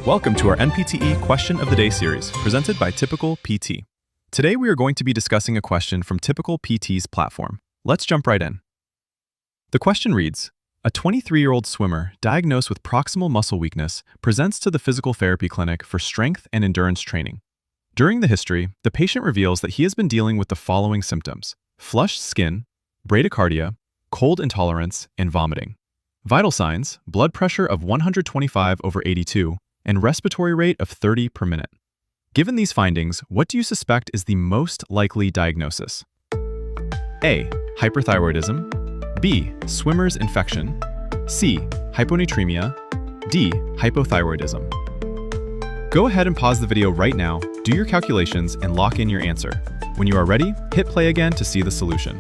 Welcome to our NPTE Question of the Day series, presented by Typical PT. Today we are going to be discussing a question from Typical PT's platform. Let's jump right in. The question reads, a 23-year-old swimmer diagnosed with proximal muscle weakness presents to the physical therapy clinic for strength and endurance training. During the history, the patient reveals that he has been dealing with the following symptoms: flushed skin, bradycardia, cold intolerance, and vomiting. Vital signs: blood pressure of 125/82, and respiratory rate of 30 per minute. Given these findings, what do you suspect is the most likely diagnosis? A. Hyperthyroidism. B. Swimmer's infection. C. Hyponatremia. D. Hypothyroidism. Go ahead and pause the video right now, do your calculations, and lock in your answer. When you are ready, hit play again to see the solution.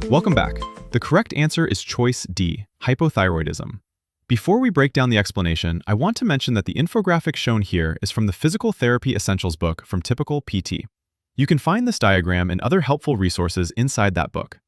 Welcome back. The correct answer is choice D, hypothyroidism. Before we break down the explanation, I want to mention that the infographic shown here is from the Physical Therapy Essentials book from Typical PT. You can find this diagram and other helpful resources inside that book.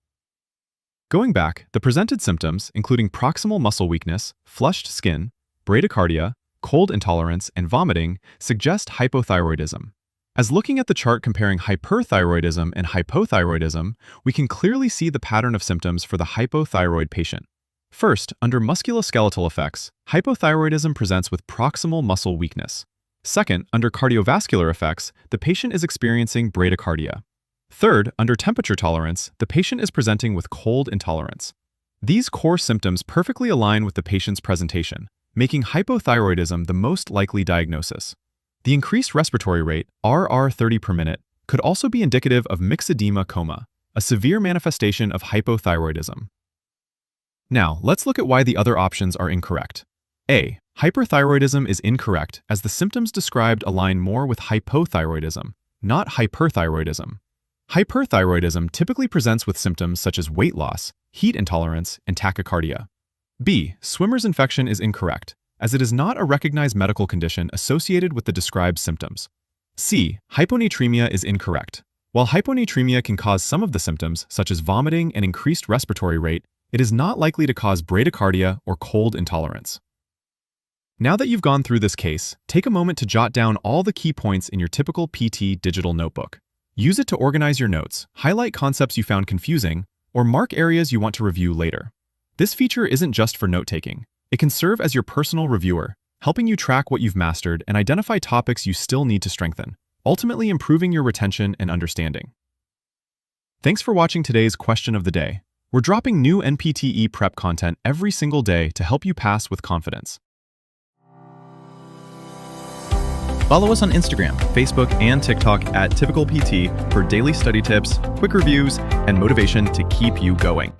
Going back, the presented symptoms, including proximal muscle weakness, flushed skin, bradycardia, cold intolerance, and vomiting, suggest hypothyroidism. As looking at the chart comparing hyperthyroidism and hypothyroidism, we can clearly see the pattern of symptoms for the hypothyroid patient. First, under musculoskeletal effects, hypothyroidism presents with proximal muscle weakness. Second, under cardiovascular effects, the patient is experiencing bradycardia. Third, under temperature tolerance, the patient is presenting with cold intolerance. These core symptoms perfectly align with the patient's presentation, making hypothyroidism the most likely diagnosis. The increased respiratory rate, RR30 per minute, could also be indicative of myxedema coma, a severe manifestation of hypothyroidism. Now, let's look at why the other options are incorrect. A. Hyperthyroidism is incorrect as the symptoms described align more with hypothyroidism, not hyperthyroidism. Hyperthyroidism typically presents with symptoms such as weight loss, heat intolerance, and tachycardia. B. Swimmer's infection is incorrect, as it is not a recognized medical condition associated with the described symptoms. C. Hyponatremia is incorrect. While hyponatremia can cause some of the symptoms, such as vomiting and increased respiratory rate, it is not likely to cause bradycardia or cold intolerance. Now that you've gone through this case, take a moment to jot down all the key points in your Typical PT digital notebook. Use it to organize your notes, highlight concepts you found confusing, or mark areas you want to review later. This feature isn't just for note-taking. It can serve as your personal reviewer, helping you track what you've mastered and identify topics you still need to strengthen, ultimately improving your retention and understanding. Thanks for watching today's Question of the Day. We're dropping new NPTE prep content every single day to help you pass with confidence. Follow us on Instagram, Facebook, and TikTok at Typical PT for daily study tips, quick reviews, and motivation to keep you going.